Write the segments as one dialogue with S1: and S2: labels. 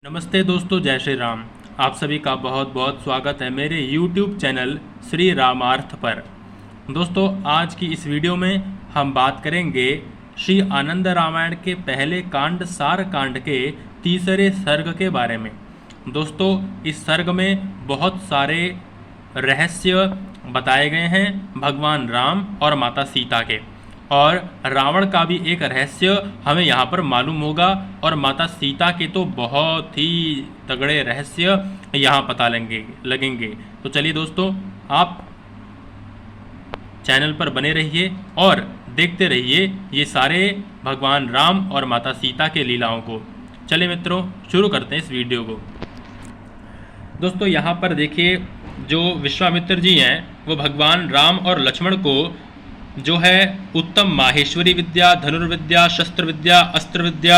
S1: नमस्ते दोस्तों, जय श्री राम। आप सभी का बहुत बहुत स्वागत है मेरे YouTube चैनल श्री रामार्थ पर। दोस्तों, आज की इस वीडियो में हम बात करेंगे श्री आनंद रामायण के पहले कांड सार कांड के तीसरे सर्ग के बारे में। दोस्तों, इस सर्ग में बहुत सारे रहस्य बताए गए हैं भगवान राम और माता सीता के, और रावण का भी एक रहस्य हमें यहाँ पर मालूम होगा, और माता सीता के तो बहुत ही तगड़े रहस्य यहाँ पता लगेंगे। तो चलिए दोस्तों, आप चैनल पर बने रहिए और देखते रहिए ये सारे भगवान राम और माता सीता के लीलाओं को। चलिए मित्रों, शुरू करते हैं इस वीडियो को। दोस्तों, यहाँ पर देखिए, जो विश्वामित्र जी हैं वो भगवान राम और लक्ष्मण को जो है उत्तम माहेश्वरी विद्या, धनुर्विद्या, शस्त्र विद्या, अस्त्र विद्या,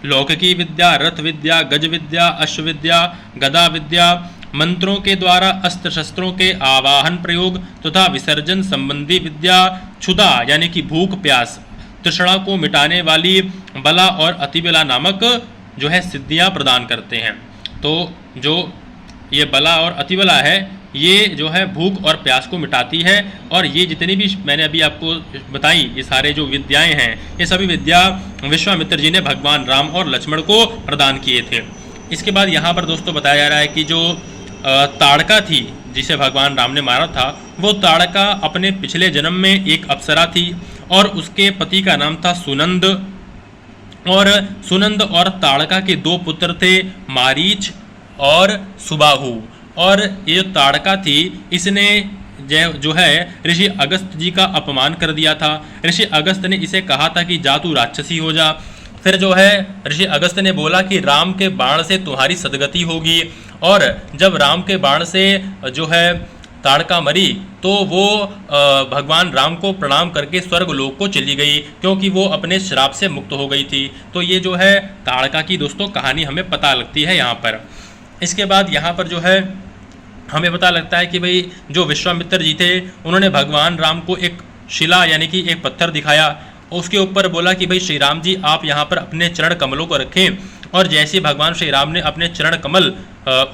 S1: लौकिकी विद्या, रथ विद्या, गज विद्या, अश्व विद्या, गदा विद्या, मंत्रों के द्वारा अस्त्र शस्त्रों के आवाहन प्रयोग तथा विसर्जन संबंधी विद्या, क्षुधा यानी कि भूख प्यास, तृष्णा को मिटाने वाली बला और अतिबला नामक जो है सिद्धियां प्रदान करते हैं। तो जो ये बला और अतिबला है, ये जो है भूख और प्यास को मिटाती है, और ये जितनी भी मैंने अभी आपको बताई ये सारे जो विद्याएं हैं, ये सभी विद्या विश्वामित्र जी ने भगवान राम और लक्ष्मण को प्रदान किए थे। इसके बाद यहाँ पर दोस्तों बताया जा रहा है कि जो ताड़का थी जिसे भगवान राम ने मारा था, वो ताड़का अपने पिछले जन्म में एक अप्सरा थी, और उसके पति का नाम था सुनंद। और सुनंद और ताड़का के दो पुत्र थे, मारीच और सुबाहु। और ये जो ताड़का थी, इसने जो है ऋषि अगस्त जी का अपमान कर दिया था। ऋषि अगस्त ने इसे कहा था कि जा तू राक्षसी हो जा। फिर जो है ऋषि अगस्त ने बोला कि राम के बाण से तुम्हारी सदगति होगी, और जब राम के बाण से जो है ताड़का मरी तो वो भगवान राम को प्रणाम करके स्वर्ग लोक को चली गई, क्योंकि वो अपने श्राप से मुक्त हो गई थी। तो ये जो है ताड़का की दोस्तों कहानी हमें पता लगती है यहाँ पर। इसके बाद यहाँ पर जो है हमें पता लगता है कि भाई जो विश्वामित्र जी थे, उन्होंने भगवान राम को एक शिला यानी कि एक पत्थर दिखाया। उसके ऊपर बोला कि भाई श्री राम जी, आप यहाँ पर अपने चरण कमलों को रखें। और जैसे ही भगवान श्री राम ने अपने चरण कमल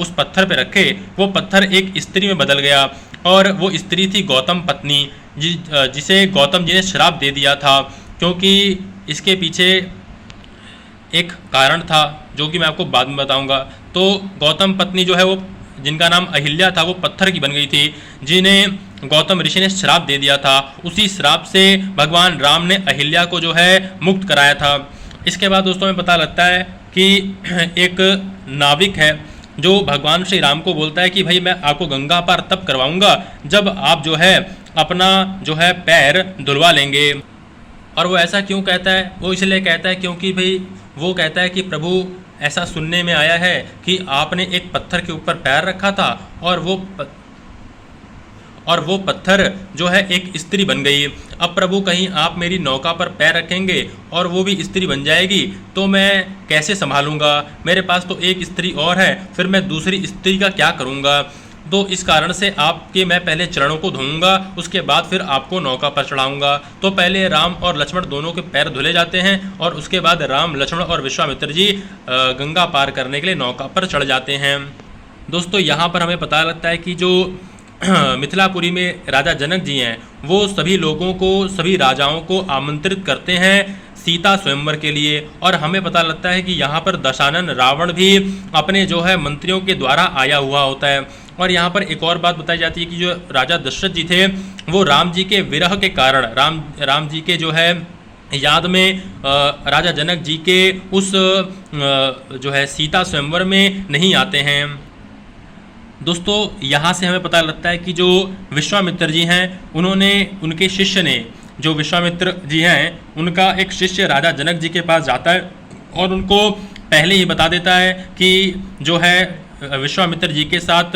S1: उस पत्थर पे रखे, वो पत्थर एक स्त्री में बदल गया, और वो स्त्री थी गौतम पत्नी, जिसे गौतम जी ने श्राप दे दिया था। क्योंकि इसके पीछे एक कारण था जो कि मैं आपको बाद में बताऊंगा। तो गौतम पत्नी जो है वो, जिनका नाम अहिल्या था, वो पत्थर की बन गई थी, जिन्हें गौतम ऋषि ने श्राप दे दिया था। उसी श्राप से भगवान राम ने अहिल्या को जो है मुक्त कराया था। इसके बाद दोस्तों हमें पता लगता है कि एक नाविक है जो भगवान श्री राम को बोलता है कि भाई मैं आपको गंगा पार तब करवाऊंगा जब आप जो है अपना जो है पैर धुलवा लेंगे। और वो ऐसा क्यों कहता है? वो इसलिए कहता है क्योंकि भाई वो कहता है कि प्रभु, ऐसा सुनने में आया है कि आपने एक पत्थर के ऊपर पैर रखा था, और वो पत्थर जो है एक स्त्री बन गई। अब प्रभु, कहीं आप मेरी नौका पर पैर रखेंगे और वो भी स्त्री बन जाएगी तो मैं कैसे संभालूंगा? मेरे पास तो एक स्त्री और है, फिर मैं दूसरी स्त्री का क्या करूंगा? तो इस कारण से आपके मैं पहले चरणों को धोऊंगा, उसके बाद फिर आपको नौका पर चढ़ाऊंगा। तो पहले राम और लक्ष्मण दोनों के पैर धुले जाते हैं, और उसके बाद राम, लक्ष्मण और विश्वामित्र जी गंगा पार करने के लिए नौका पर चढ़ जाते हैं। दोस्तों, यहाँ पर हमें पता लगता है कि जो मिथिलापुरी में राजा जनक जी हैं, वो सभी लोगों को, सभी राजाओं को आमंत्रित करते हैं सीता स्वयंवर के लिए। और हमें पता लगता है कि यहाँ पर दशानन रावण भी अपने जो है मंत्रियों के द्वारा आया हुआ होता है। और यहाँ पर एक और बात बताई जाती है कि जो राजा दशरथ जी थे, वो राम जी के विरह के कारण, राम जी के जो है याद में राजा जनक जी के उस जो है सीता स्वयंवर में नहीं आते हैं। दोस्तों, यहाँ से हमें पता लगता है कि जो विश्वामित्र जी हैं, उन्होंने, उनके शिष्य ने, जो विश्वामित्र जी हैं, उनका एक शिष्य राजा जनक जी के पास जाता है और उनको पहले ही बता देता है कि जो है विश्वामित्र जी के साथ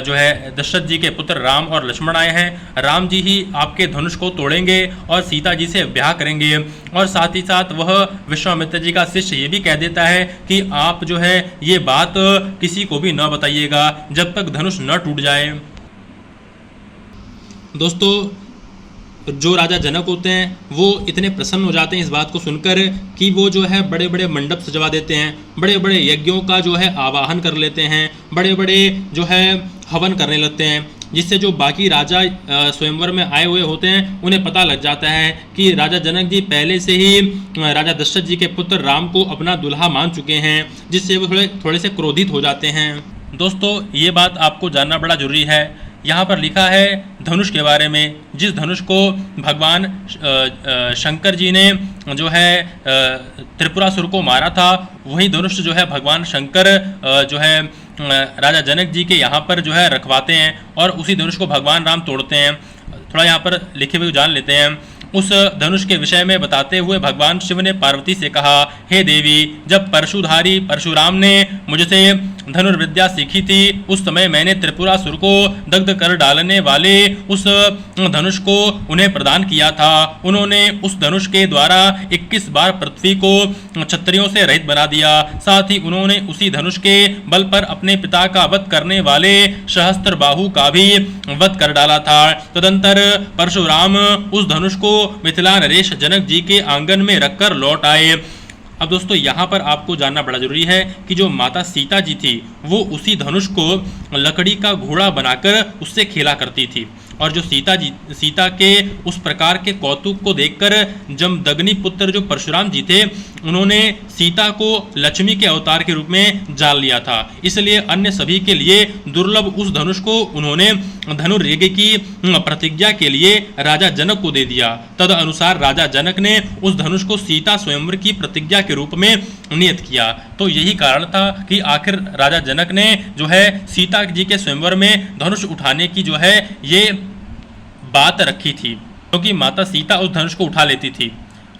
S1: जो है दशरथ जी के पुत्र राम और लक्ष्मण आए हैं। राम जी ही आपके धनुष को तोड़ेंगे और सीता जी से ब्याह करेंगे। और साथ ही साथ वह विश्वामित्र जी का शिष्य ये भी कह देता है कि आप जो है ये बात किसी को भी न बताइएगा जब तक धनुष न टूट जाए। दोस्तों, जो राजा जनक होते हैं वो इतने प्रसन्न हो जाते हैं इस बात को सुनकर कि वो जो है बड़े बड़े मंडप सजवा देते हैं, बड़े बड़े यज्ञों का जो है आवाहन कर लेते हैं, बड़े बड़े जो है हवन करने लगते हैं, जिससे जो बाकी राजा स्वयंवर में आए हुए होते हैं उन्हें पता लग जाता है कि राजा जनक जी पहले से ही राजा दशरथ जी के पुत्र राम को अपना दुल्हा मान चुके हैं, जिससे वो थोड़े से क्रोधित हो जाते हैं। दोस्तों ये बात आपको जानना बड़ा जरूरी है। यहाँ पर लिखा है धनुष के बारे में, जिस धनुष को भगवान शंकर जी ने जो है त्रिपुरासुर को मारा था, वही धनुष जो है भगवान शंकर जो है राजा जनक जी के यहाँ पर जो है रखवाते हैं और उसी धनुष को भगवान राम तोड़ते हैं। थोड़ा यहाँ पर लिखे हुए जान लेते हैं। उस धनुष के विषय में बताते हुए भगवान शिव ने पार्वती से कहा, हे देवी, जब परशुधारी परशुराम ने मुझसे धनुर्विद्या सीखी थी, उस समय मैंने त्रिपुरासुर को दग्ध कर डालने वाले उस धनुष को उन्हें प्रदान किया था। उन्होंने उस धनुष के द्वारा 21 बार पृथ्वी को क्षत्रियों से रहित बना दिया। साथ ही उन्होंने उसी धनुष के बल पर अपने पिता का वध करने वाले सहस्त्रबाहु का भी वध कर डाला था। तदंतर परशुराम उस धनुष को मिथिला नरेश जनक जी के आंगन में रखकर लौट आए। अब दोस्तों यहाँ पर आपको जानना बड़ा जरूरी है कि जो माता सीता जी थी वो उसी धनुष को लकड़ी का घोड़ा बनाकर उससे खेला करती थी, और जो सीता के उस प्रकार के कौतुक को देखकर जमदग्नि पुत्र जो परशुराम जी थे उन्होंने सीता को लक्ष्मी के अवतार के रूप में जान लिया था। इसलिए अन्य सभी के लिए दुर्लभ उस धनुष को उन्होंने धनुर्यज्ञ की प्रतिज्ञा के लिए राजा जनक को दे दिया। तद अनुसार राजा जनक ने उस धनुष को सीता स्वयंवर की प्रतिज्ञा के रूप में नियत किया। तो यही कारण था कि आखिर राजा जनक ने जो है सीता जी के स्वयंवर में धनुष उठाने की जो है ये बात रखी थी, क्योंकि माता सीता उस धनुष को उठा लेती थी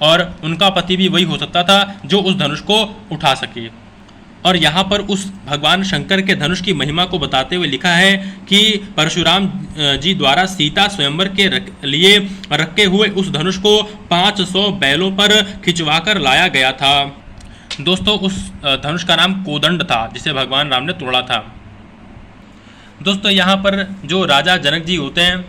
S1: और उनका पति भी वही हो सकता था जो उस धनुष को उठा सके। और यहाँ पर उस भगवान शंकर के धनुष की महिमा को बताते हुए लिखा है कि परशुराम जी द्वारा सीता स्वयंवर के लिए रखे हुए उस धनुष को 500 बैलों पर खिंचवाकर लाया गया था। दोस्तों उस धनुष का नाम कोदंड था, जिसे भगवान राम ने तोड़ा था। दोस्तों यहाँ पर जो राजा जनक जी होते हैं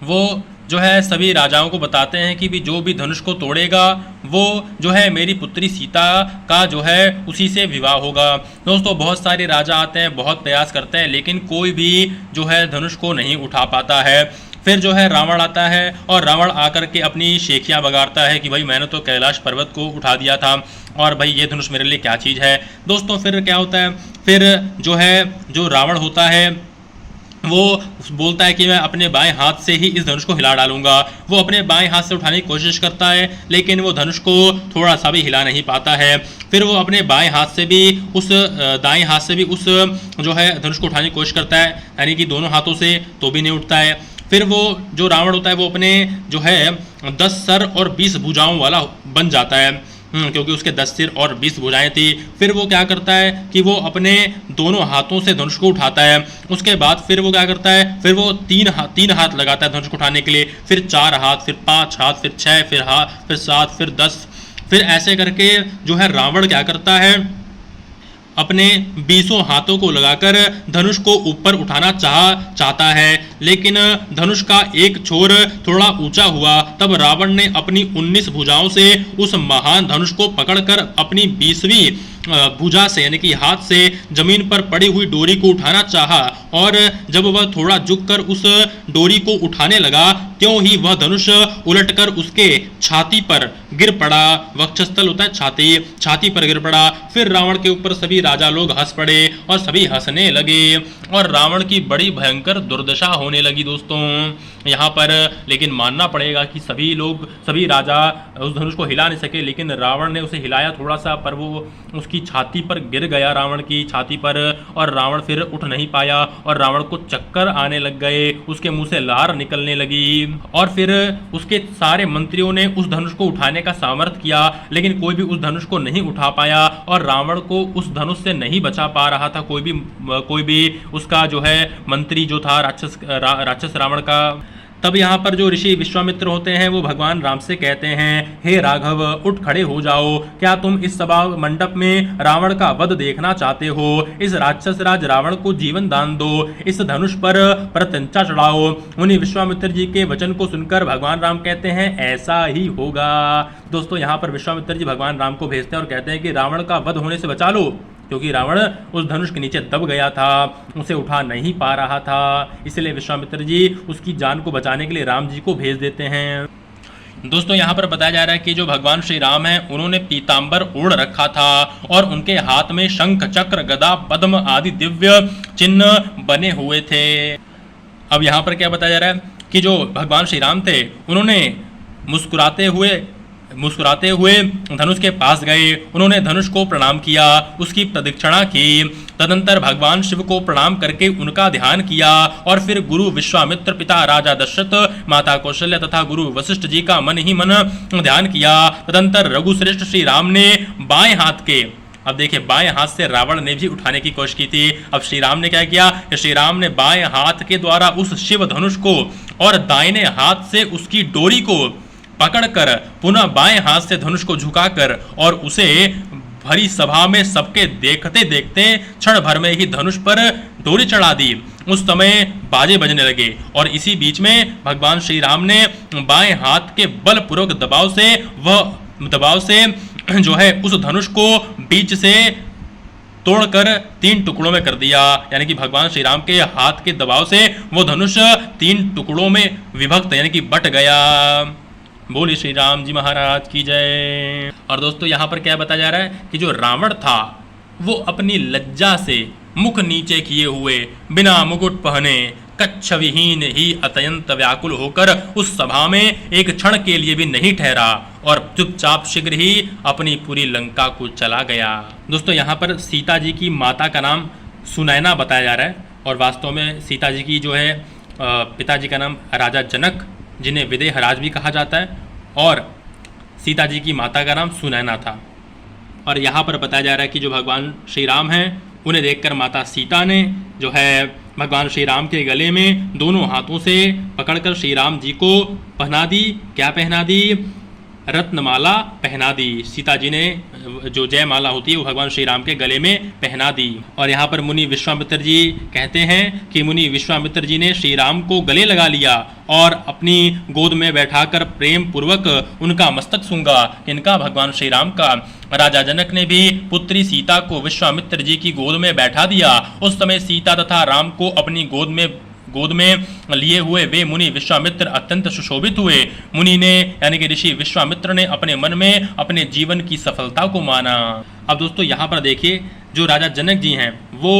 S1: वो जो है सभी राजाओं को बताते हैं कि भी जो भी धनुष को तोड़ेगा वो जो है मेरी पुत्री सीता का जो है उसी से विवाह होगा। दोस्तों बहुत सारे राजा आते हैं, बहुत प्रयास करते हैं, लेकिन कोई भी जो है धनुष को नहीं उठा पाता है। फिर जो है रावण आता है और रावण आकर के अपनी शेखियाँ बगाड़ता है कि भाई मैंने तो कैलाश पर्वत को उठा दिया था और भाई ये धनुष मेरे लिए क्या चीज़ है। दोस्तों फिर क्या होता है, फिर जो है जो रावण होता है वो बोलता है कि मैं अपने बाएं हाथ से ही इस धनुष को हिला डालूंगा। वो अपने बाएं हाथ से उठाने की कोशिश करता है, लेकिन वो धनुष को थोड़ा सा भी हिला नहीं पाता है। फिर वो अपने बाएं हाथ से भी उस दाएं हाथ से भी उस जो है धनुष को उठाने की कोशिश करता है, यानी कि दोनों हाथों से, तो भी नहीं उठता है। फिर वो जो रावण होता है वो अपने जो है 10 सर और 20 भुजाओं वाला बन जाता है, क्योंकि उसके 10 सिर और 20 भुजाएं थी। फिर वो क्या करता है कि वो अपने दोनों हाथों से धनुष को उठाता है। उसके बाद फिर वो क्या करता है, फिर वो तीन हाथ लगाता है धनुष को उठाने के लिए, फिर 4 हाथ, फिर 5 हाथ, फिर 6, फिर 7, फिर 10। फिर ऐसे करके जो है रावण क्या करता है, अपने 20 हाथों को लगाकर धनुष को ऊपर उठाना चाहता है, लेकिन धनुष का एक छोर थोड़ा ऊंचा हुआ। तब रावण ने अपनी 19 भुजाओं से उस महान धनुष को पकड़कर अपनी 20वीं भुजा से यानी कि हाथ से जमीन पर पड़ी हुई डोरी को उठाना चाहा, और जब वह थोड़ा झुककर उस डोरी को उठाने लगा, त्यों ही वह धनुष उलटकर उसके छाती पर गिर पड़ा। वक्षस्थल होता है छाती पर गिर पड़ा। फिर रावण के ऊपर सभी राजा लोग हंस पड़े और सभी हंसने लगे और रावण की बड़ी भयंकर दुर्दशा होने लगी दोस्तों यहाँ पर। लेकिन मानना पड़ेगा कि सभी राजा उस धनुष को हिला नहीं सके, लेकिन रावण ने उसे हिलाया थोड़ा सा, पर वो उसकी छाती पर गिर गया, रावण की छाती पर, और रावण फिर उठ नहीं पाया और रावण को चक्कर आने लग गए, उसके मुंह से लार निकलने लगी। और फिर उसके सारे मंत्रियों ने उस धनुष को उठाने का सामर्थ्य किया, लेकिन कोई भी उस धनुष को नहीं उठा पाया और रावण को उस धनुष से नहीं बचा पा रहा था कोई भी उसका जो है मंत्री जो था राक्षस रावण का। तब यहाँ पर जो ऋषि विश्वामित्र होते हैं वो भगवान राम से कहते हैं, हे राघव उठ खड़े हो जाओ, क्या तुम इस सभा मंडप में रावण का वध देखना चाहते हो? इस राक्षस राज रावण को जीवन दान दो, इस धनुष पर प्रत्यंचा चढ़ाओ। मुनि विश्वामित्र जी के वचन को सुनकर भगवान राम कहते हैं, ऐसा ही होगा। दोस्तों यहाँ पर विश्वामित्र जी भगवान राम को भेजते हैं और कहते हैं कि रावण का वध होने से बचा लो, क्योंकि रावण उस धनुष के नीचे दब गया था, उसे उठा नहीं पा रहा था। इसलिए विश्वामित्र जी उसकी जान को बचाने के लिए राम जी को भेज देते हैं। दोस्तों यहाँ पर बताया जा रहा है कि जो भगवान श्री राम हैं उन्होंने पीतांबर ओढ़ रखा था और उनके हाथ में शंख चक्र गदा पद्म आदि दिव्य चिन्ह बने हुए थे। अब यहाँ पर क्या बताया जा रहा है कि जो भगवान श्री राम थे उन्होंने मुस्कुराते हुए धनुष के पास गए, उन्होंने धनुष को प्रणाम किया, उसकी प्रदक्षिणा की। तदंतर भगवान शिव को प्रणाम करके उनका ध्यान किया और फिर गुरु विश्वामित्र, पिता राजा दशरथ, माता कौशल्या तथा गुरु वशिष्ठ जी का मन ही मन ध्यान किया। तदंतर रघुश्रेष्ठ श्री राम ने बाएं हाथ के, अब देखिए बाएं हाथ से रावण ने भी उठाने की कोशिश की थी। अब श्री राम ने क्या किया, श्री राम ने बाएं हाथ के द्वारा उस शिव धनुष को और दाहिने हाथ से उसकी डोरी को पकड़कर पुनः बाएं हाथ से धनुष को झुकाकर और उसे भरी सभा में सबके देखते देखते क्षण भर में ही धनुष पर डोरी चढ़ा दी। उस समय बाजे बजने लगे और इसी बीच में भगवान श्री राम ने बाएं हाथ के बलपूर्वक दबाव से जो है उस धनुष को बीच से तोड़कर 3 टुकड़ों में कर दिया। यानी कि भगवान श्री राम के हाथ के दबाव से वो धनुष 3 टुकड़ों में विभक्त यानी कि बट गया। बोले श्री राम जी महाराज की जय। और दोस्तों यहाँ पर क्या बताया जा रहा है कि जो रावण था वो अपनी लज्जा से मुख नीचे किए हुए, बिना मुकुट पहने, कच्छ विहीन ही अत्यंत व्याकुल होकर उस सभा में एक क्षण के लिए भी नहीं ठहरा और चुपचाप शीघ्र ही अपनी पूरी लंका को चला गया। दोस्तों यहाँ पर सीता जी की माता का नाम सुनैना बताया जा रहा है और वास्तव में सीता जी की जो है पिताजी का नाम राजा जनक, जिन्हें विदेहराज भी कहा जाता है, और सीता जी की माता का नाम सुनैना था। और यहाँ पर बताया जा रहा है कि जो भगवान श्री राम हैं उन्हें देखकर माता सीता ने जो है भगवान श्री राम के गले में दोनों हाथों से पकड़कर श्री राम जी को पहना दी। क्या पहना दी? रत्नमाला पहना दी। सीता जी ने जो जयमाला होती है वो भगवान श्री राम के गले में पहना दी। और यहाँ पर मुनि विश्वामित्र जी कहते हैं कि मुनि विश्वामित्र जी ने श्री राम को गले लगा लिया और अपनी गोद में बैठाकर प्रेम पूर्वक उनका मस्तक सूंघा। इनका भगवान श्री राम का राजा जनक ने भी पुत्री सीता को विश्वामित्र जी की गोद में बैठा दिया। उस समय सीता तथा राम को अपनी गोद में लिए हुए वे मुनि विश्वामित्र अत्यंत सुशोभित हुए। मुनि ने यानी कि ऋषि विश्वामित्र ने अपने मन में अपने जीवन की सफलता को माना। अब दोस्तों यहाँ पर देखिए जो राजा जनक जी हैं वो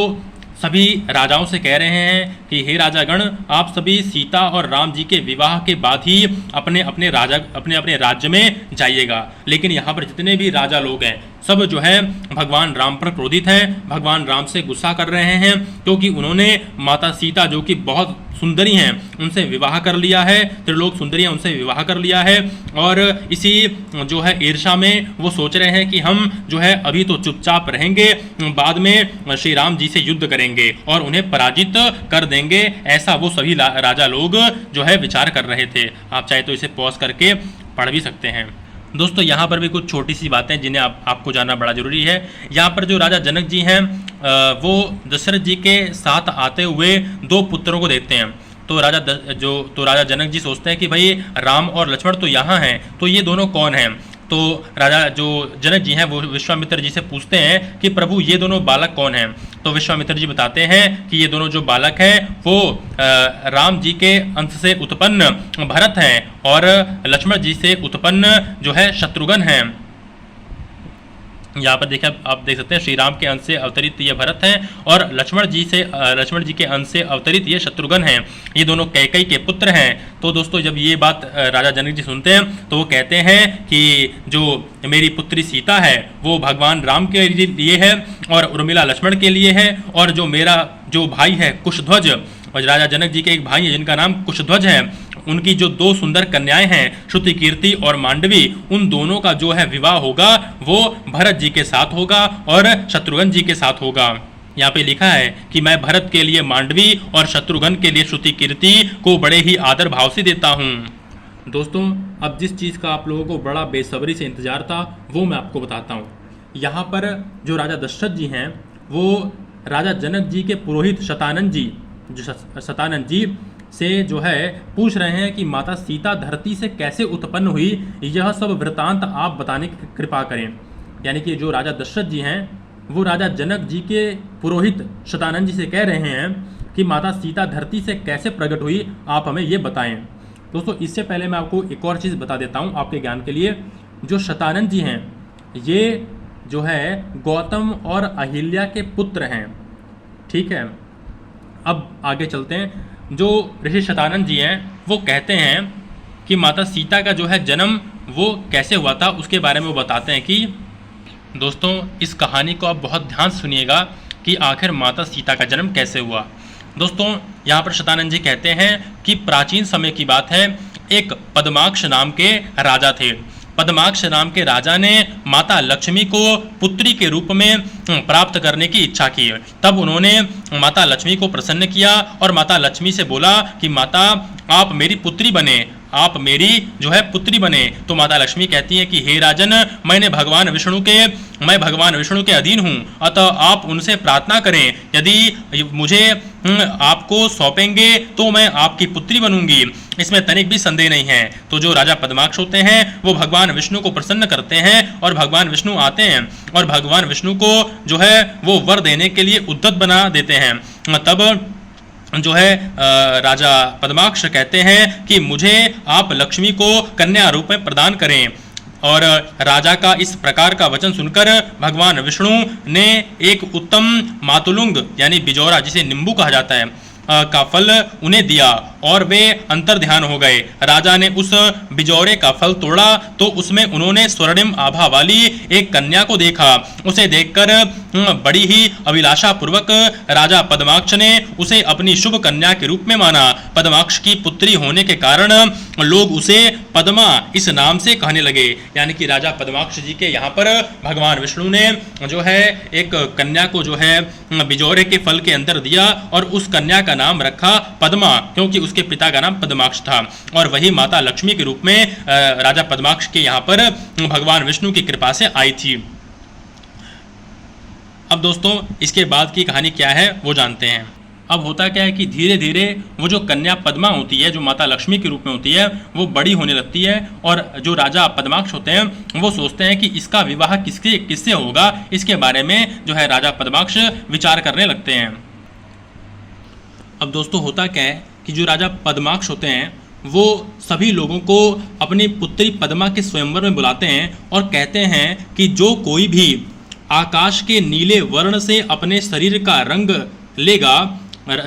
S1: सभी राजाओं से कह रहे हैं कि हे राजागण, आप सभी सीता और राम जी के विवाह के बाद ही अपने अपने राज्य में जाइएगा। लेकिन यहाँ पर जितने भी राजा लोग हैं सब जो है भगवान राम पर क्रोधित हैं, भगवान राम से गुस्सा कर रहे हैं, क्योंकि उन्होंने माता सीता जो कि बहुत सुंदरी हैं उनसे विवाह कर लिया है, त्रिलोक सुंदरियां उनसे विवाह कर लिया है। और इसी जो है ईर्षा में वो सोच रहे हैं कि हम जो है अभी तो चुपचाप रहेंगे, बाद में श्री राम जी से युद्ध करेंगे और उन्हें पराजित कर देंगे। ऐसा वो सभी राजा लोग जो है विचार कर रहे थे। आप चाहे तो इसे पॉज करके पढ़ भी सकते हैं। दोस्तों यहाँ पर भी कुछ छोटी सी बातें जिन्हें आपको जानना बड़ा जरूरी है। यहाँ पर जो राजा जनक जी हैं वो दशरथ जी के साथ आते हुए 2 पुत्रों को देखते हैं। तो राजा जनक जी सोचते हैं कि भाई राम और लक्ष्मण तो यहाँ हैं, तो ये दोनों कौन हैं? तो राजा जो जनक जी हैं वो विश्वामित्र जी से पूछते हैं कि प्रभु ये दोनों बालक कौन हैं? तो विश्वामित्र जी बताते हैं कि ये दोनों जो बालक हैं वो राम जी के अंश से उत्पन्न भरत हैं और लक्ष्मण जी से उत्पन्न जो है शत्रुघ्न हैं। यहाँ पर देखिए आप देख सकते हैं श्री राम के अंश से अवतरित ये भरत हैं और लक्ष्मण जी के अंश से अवतरित ये शत्रुघ्न हैं। ये दोनों कैकेयी के पुत्र हैं। तो दोस्तों जब ये बात राजा जनक जी सुनते हैं तो वो कहते हैं कि जो मेरी पुत्री सीता है वो भगवान राम के लिए है और उर्मिला लक्ष्मण के लिए है, और जो मेरा जो भाई है कुशध्वज, और राजा जनक जी के एक भाई है जिनका नाम कुशध्वज है, उनकी जो 2 सुंदर कन्याएं हैं श्रुति कीर्ति और मांडवी, उन दोनों का जो है विवाह होगा वो भरत जी के साथ होगा और शत्रुघ्न जी के साथ होगा। यहाँ पे लिखा है कि मैं भरत के लिए मांडवी और शत्रुघ्न के लिए श्रुति कीर्ति को बड़े ही आदर भाव से देता हूँ। दोस्तों, अब जिस चीज़ का आप लोगों को बड़ा बेसब्री से इंतजार था वो मैं आपको बताता हूँ। यहाँ पर जो राजा दशरथ जी हैं वो राजा जनक जी के पुरोहित शतानंद जी से जो है पूछ रहे हैं कि माता सीता धरती से कैसे उत्पन्न हुई, यह सब वृतांत आप बताने की कृपा करें। यानी कि जो राजा दशरथ जी हैं वो राजा जनक जी के पुरोहित शतानंद जी से कह रहे हैं कि माता सीता धरती से कैसे प्रकट हुई, आप हमें ये बताएं। दोस्तों, इससे पहले मैं आपको एक और चीज़ बता देता हूँ आपके ज्ञान के लिए। जो शतानंद जी हैं ये जो है गौतम और अहिल्या के पुत्र हैं, ठीक है। अब आगे चलते हैं। जो ऋषि शतानंद जी हैं वो कहते हैं कि माता सीता का जो है जन्म वो कैसे हुआ था उसके बारे में वो बताते हैं कि दोस्तों, इस कहानी को आप बहुत ध्यान से सुनिएगा कि आखिर माता सीता का जन्म कैसे हुआ। दोस्तों, यहाँ पर शतानंद जी कहते हैं कि प्राचीन समय की बात है, एक पद्माक्ष नाम के राजा थे। पद्माक्ष नाम के राजा ने माता लक्ष्मी को पुत्री के रूप में प्राप्त करने की इच्छा की। तब उन्होंने माता लक्ष्मी को प्रसन्न किया और माता लक्ष्मी से बोला कि माता आप मेरी पुत्री बने, आप मेरी जो है पुत्री बने। तो माता लक्ष्मी कहती है कि हे राजन, मैं भगवान विष्णु के अधीन हूँ, अतः आप उनसे प्रार्थना करें, यदि मुझे आपको सौंपेंगे तो मैं आपकी पुत्री बनूंगी, इसमें तनिक भी संदेह नहीं है। तो जो राजा पद्माक्ष होते हैं वो भगवान विष्णु को प्रसन्न करते हैं और भगवान विष्णु आते हैं और भगवान विष्णु को जो है वो वर देने के लिए उद्यत बना देते हैं। तब जो है राजा पद्माक्ष कहते हैं कि मुझे आप लक्ष्मी को कन्या रूप में प्रदान करें। और राजा का इस प्रकार का वचन सुनकर भगवान विष्णु ने एक उत्तम मातुलुंग यानी बिजौरा, जिसे नींबू कहा जाता है, का फल उन्हें दिया और वे अंतर ध्यान हो गए। राजा ने उस बिजौरे का फल तोड़ा तो उसमें उन्होंने स्वर्णिम आभा वाली एक कन्या को देखा। उसे देखकर बड़ी ही अभिलाषा पूर्वक राजा पद्माक्ष ने उसे अपनी शुभ कन्या के रूप में माना। पद्माक्ष की पुत्री होने के कारण लोग उसे पद्मा इस नाम से कहने लगे। यानी कि राजा पद्माक्ष जी के यहाँ पर भगवान विष्णु ने जो है एक कन्या को जो है बिजौरे के फल के अंदर दिया और उस कन्या का नाम रखा पद्मा, क्योंकि उसके पिता का नाम पद्माक्ष था। और वही माता लक्ष्मी के रूप में राजा पद्माक्ष के यहाँ पर भगवान विष्णु की कृपा से आई थी। अब दोस्तों, इसके बाद की कहानी क्या है वो जानते हैं। अब होता क्या है कि धीरे धीरे वो जो कन्या पद्मा होती है, जो माता लक्ष्मी के रूप में होती है, वो बड़ी होने लगती है और जो राजा पद्माक्ष होते हैं वो सोचते हैं कि इसका विवाह किससे होगा। इसके बारे में जो है राजा पद्माक्ष विचार करने लगते हैं। अब दोस्तों, होता क्या है कि जो राजा पद्माक्ष होते हैं वो सभी लोगों को अपनी पुत्री पद्मा के स्वयंवर में बुलाते हैं और कहते हैं कि जो कोई भी आकाश के नीले वर्ण से अपने शरीर का रंग लेगा,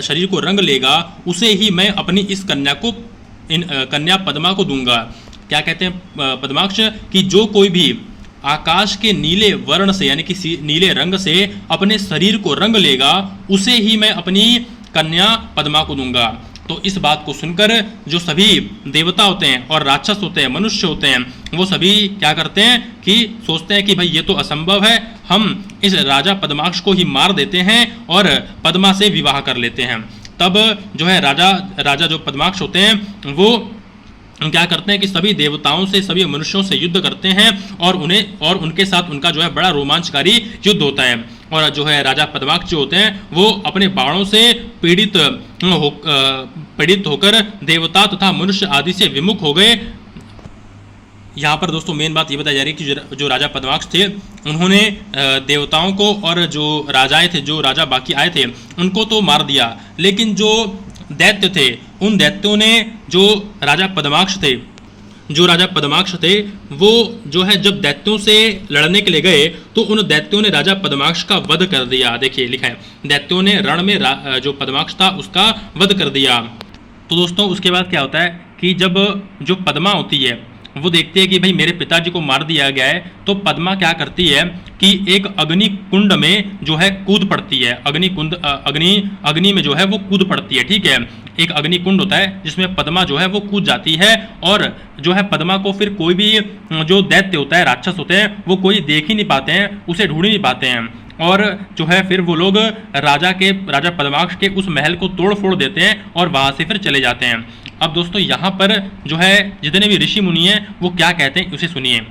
S1: शरीर को रंग लेगा, उसे ही मैं अपनी इस कन्या पद्मा को दूंगा। क्या कहते हैं पद्माक्ष कि जो कोई भी आकाश के नीले वर्ण से यानी कि नीले रंग से अपने शरीर को रंग लेगा, उसे ही मैं अपनी कन्या पद्मा को दूंगा। तो इस बात को सुनकर जो सभी देवता होते हैं और राक्षस होते हैं, मनुष्य होते हैं, वो सभी क्या करते हैं कि सोचते हैं कि भाई ये तो असंभव है, हम इस राजा पद्माक्ष को ही मार देते हैं और पद्मा से विवाह कर लेते हैं। तब जो है राजा जो पद्माक्ष होते हैं वो क्या करते हैं कि सभी देवताओं से, सभी मनुष्यों से युद्ध करते हैं और उनके साथ उनका जो है बड़ा रोमांचकारी युद्ध होता है। और जो है राजा पद्माक्ष जो होते हैं वो अपने बाणों से पीड़ित होकर देवता तथा मनुष्य आदि से विमुख हो गए। यहाँ पर दोस्तों मेन बात ये बताई जा रही है कि जो राजा पद्माक्ष थे उन्होंने देवताओं को और जो राजाएं थे, जो राजा बाकी आए थे, उनको तो मार दिया, लेकिन जो दैत्य थे उन दैत्यों ने जो राजा पद्माक्ष थे वो जो है जब दैत्यों से लड़ने के लिए गए तो उन दैत्यों ने राजा पद्माक्ष का वध कर दिया। देखिए लिखा है, दैत्यों ने रण में जो पद्माक्ष था उसका वध कर दिया। तो दोस्तों उसके बाद क्या होता है कि जब जो पद्मा होती है वो देखती है कि भाई मेरे पिताजी को मार दिया गया है, तो पद्मा क्या करती है कि एक अग्नि कुंड में जो है कूद पड़ती है। अग्नि में जो है वो कूद पड़ती है, ठीक है। एक अग्नि कुंड होता है जिसमें पद्मा जो है वो कूद जाती है और जो है पद्मा को फिर कोई भी जो दैत्य होता है, राक्षस होते हैं, वो कोई देख ही नहीं पाते हैं, उसे ढूंढ ही नहीं पाते हैं। और जो है फिर वो लोग राजा पद्माक्ष के उस महल को तोड़ फोड़ देते हैं और वहाँ से फिर चले जाते हैं। अब दोस्तों यहाँ पर जो है जितने भी ऋषि मुनि हैं वो क्या कहते हैं उसे सुनिए।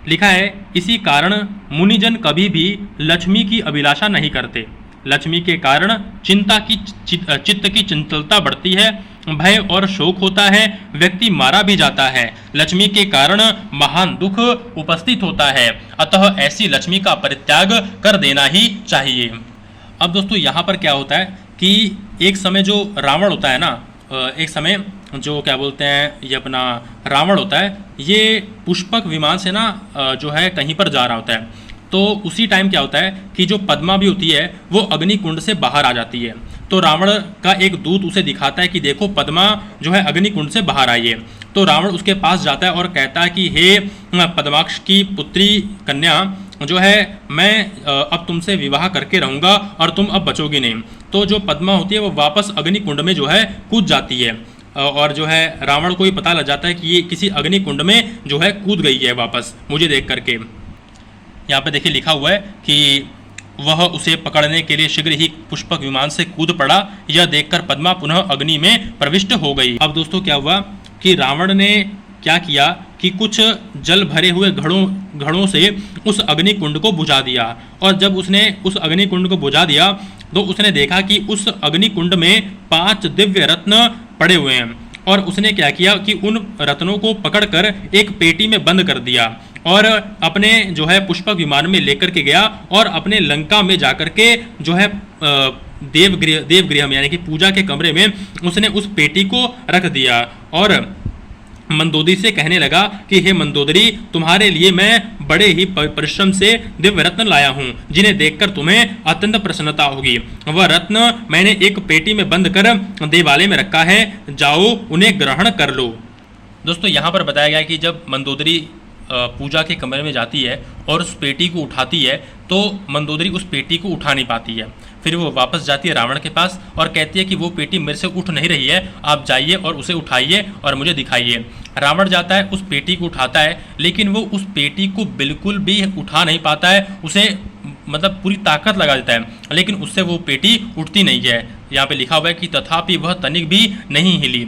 S1: लिखा है, इसी कारण मुनिजन कभी भी लक्ष्मी की अभिलाषा नहीं करते। लक्ष्मी के कारण चित्त की चंचलता बढ़ती है, भय और शोक होता है, व्यक्ति मारा भी जाता है। लक्ष्मी के कारण महान दुख उपस्थित होता है, अतः ऐसी लक्ष्मी का परित्याग कर देना ही चाहिए। अब दोस्तों यहाँ पर क्या होता है कि एक समय जो रावण होता है ना, एक समय जो क्या बोलते हैं ये अपना रावण होता है, ये पुष्पक विमान से ना जो है कहीं पर जा रहा होता है। तो उसी टाइम क्या होता है कि जो पद्मा भी होती है वो अग्निकुंड से बाहर आ जाती है। तो रावण का एक दूत उसे दिखाता है कि देखो पद्मा जो है अग्निकुंड से बाहर आई है। तो रावण उसके पास जाता है और कहता है कि हे पद्माक्ष की पुत्री कन्या, जो है मैं अब तुमसे विवाह करके रहूँगा और तुम अब बचोगी नहीं। तो जो पद्मा होती है वो वापस अग्निकुंड में जो है कूद जाती है और जो है रावण को भी पता लग जाता है कि ये किसी अग्निकुंड में जो है कूद गई है वापस मुझे देख करके। यहाँ पे देखिए लिखा हुआ है कि वह उसे पकड़ने के लिए शीघ्र ही पुष्पक विमान से कूद पड़ा। यह देखकर पद्मा पुनः अग्नि में प्रविष्ट हो गई। अब दोस्तों क्या हुआ कि रावण ने क्या किया कि कुछ जल भरे हुए घड़ों से उस अग्निकुंड को बुझा दिया। और जब उसने उस अग्निकुंड को बुझा दिया तो उसने देखा कि उस अग्निकुंड में 5 दिव्य रत्न पड़े हुए हैं। और उसने क्या किया कि उन रत्नों को पकड़कर एक पेटी में बंद कर दिया और अपने जो है पुष्पक विमान में लेकर के गया और अपने लंका में जाकर के जो है देवगृह में यानी कि पूजा के कमरे में उसने उस पेटी को रख दिया और मंदोदरी से कहने लगा कि हे मंदोदरी, तुम्हारे लिए मैं बड़े ही परिश्रम से दिव्य रत्न लाया हूँ, जिन्हें देखकर तुम्हें अत्यंत प्रसन्नता होगी। वह रत्न मैंने एक पेटी में बंद कर देवालय में रखा है, जाओ उन्हें ग्रहण कर लो। दोस्तों यहाँ पर बताया गया कि जब मंदोदरी पूजा के कमरे में जाती है और उस पेटी को उठाती है तो मंदोदरी उस पेटी को उठा नहीं पाती है। फिर वो वापस जाती है रावण के पास और कहती है कि वो पेटी मेरे से उठ नहीं रही है, आप जाइए और उसे उठाइए और मुझे दिखाइए। रावण जाता है, उस पेटी को उठाता है, लेकिन वो उस पेटी को बिल्कुल भी उठा नहीं पाता है। उसे मतलब पूरी ताकत लगा देता है, लेकिन उससे वो पेटी उठती नहीं है। यहाँ पे लिखा हुआ है कि तथापि वह तनिक भी नहीं हिली।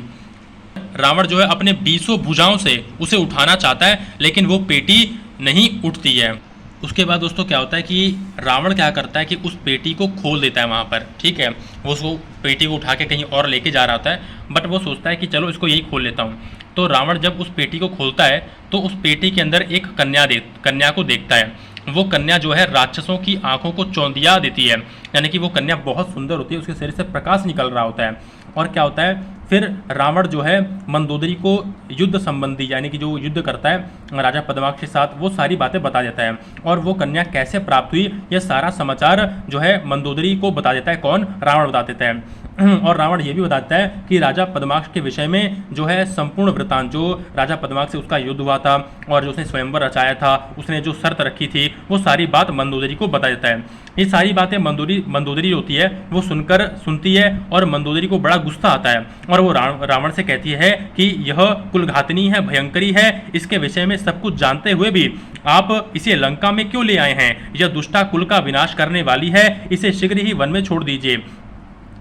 S1: रावण जो है अपने 20 भुजाओं से उसे उठाना चाहता है, लेकिन वो पेटी नहीं उठती है। उसके बाद दोस्तों क्या होता है कि रावण क्या करता है कि उस पेटी को खोल देता है वहाँ पर, ठीक है। वो उसको पेटी को उठा के कहीं और लेके जा रहा होता है, बट वो सोचता है कि चलो इसको यही खोल लेता हूँ। तो रावण जब उस पेटी को खोलता है तो उस पेटी के अंदर एक कन्या को देखता है। वो कन्या जो है राक्षसों की आंखों को चौंधिया देती है, यानी कि वो कन्या बहुत सुंदर होती है, उसके शरीर से प्रकाश निकल रहा होता है। और क्या होता है फिर रावण जो है मंदोदरी को युद्ध संबंधी यानी कि जो युद्ध करता है राजा पद्माक्ष के साथ वो सारी बातें बता देता है और वो कन्या कैसे प्राप्त हुई यह सारा समाचार जो है मंदोदरी को बता देता है। कौन? रावण बता देता है। और रावण ये भी बताता है कि राजा पद्माक्ष के विषय में जो है संपूर्ण वृत्तांत, जो राजा पद्माक्ष से उसका युद्ध हुआ था और जो उसने स्वयंवर रचाया था, उसने जो शर्त रखी थी, वो सारी बात मंदोदरी को बता देता है। ये सारी बातें मंदोदरी होती है वो सुनती है और मंदोदरी को बड़ा गुस्सा आता है और वो रावण से कहती है कि यह कुलघातनी है, भयंकरी है, इसके विषय में सब कुछ जानते हुए भी आप इसे लंका में क्यों ले आए हैं? यह दुष्टा कुल का विनाश करने वाली है, इसे शीघ्र ही वन में छोड़ दीजिए।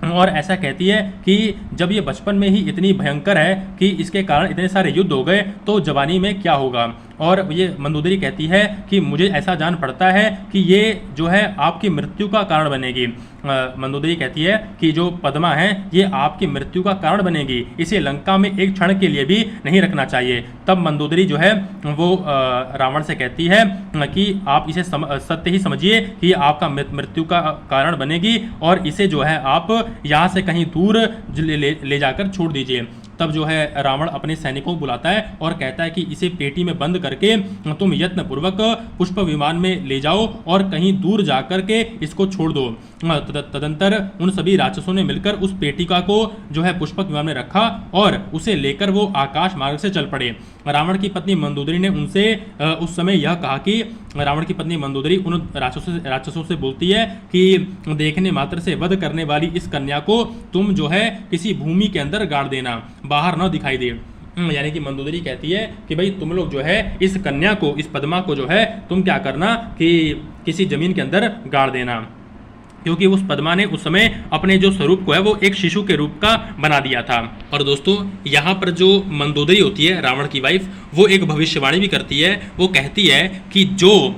S1: और ऐसा कहती है कि जब ये बचपन में ही इतनी भयंकर है कि इसके कारण इतने सारे युद्ध हो गए तो जवानी में क्या होगा। और ये मंदोदरी कहती है कि मुझे ऐसा जान पड़ता है कि ये जो है आपकी मृत्यु का कारण बनेगी। मंदोदरी कहती है कि जो पद्मा है ये आपकी मृत्यु का कारण बनेगी, इसे लंका में एक क्षण के लिए भी नहीं रखना चाहिए। तब मंदोदरी जो है वो रावण से कहती है कि आप इसे सत्य ही समझिए कि आपका मृत्यु का कारण बनेगी और इसे जो है आप यहाँ से कहीं दूर ले जाकर छोड़ दीजिए। तब जो है रावण अपने सैनिकों को बुलाता है और कहता है कि इसे पेटी में बंद करके तुम यत्न पूर्वक पुष्प विमान में ले जाओ और कहीं दूर जाकर के इसको छोड़ दो। तदंतर उन सभी राक्षसों ने मिलकर उस पेटिका को जो है पुष्पक विमान में रखा और उसे लेकर वो आकाश मार्ग से चल पड़े। रावण की पत्नी मंदोदरी ने उनसे उस समय यह कहा कि रावण की पत्नी मंदोदरी उन राक्षसों से बोलती है कि देखने मात्र से वध करने वाली इस कन्या को तुम जो है किसी भूमि के अंदर गाड़ देना, बाहर न दिखाई दे। यानी कि मंदोदरी कहती है कि भाई तुम लोग जो है इस कन्या को, इस पद्मा को जो है तुम क्या करना कि किसी जमीन के अंदर गाड़ देना, क्योंकि उस पद्मा ने उस समय अपने जो स्वरूप को है वो एक शिशु के रूप का बना दिया था। और दोस्तों यहाँ पर जो मंदोदरी होती है रावण की वाइफ, वो एक भविष्यवाणी भी करती है। वो कहती है कि जो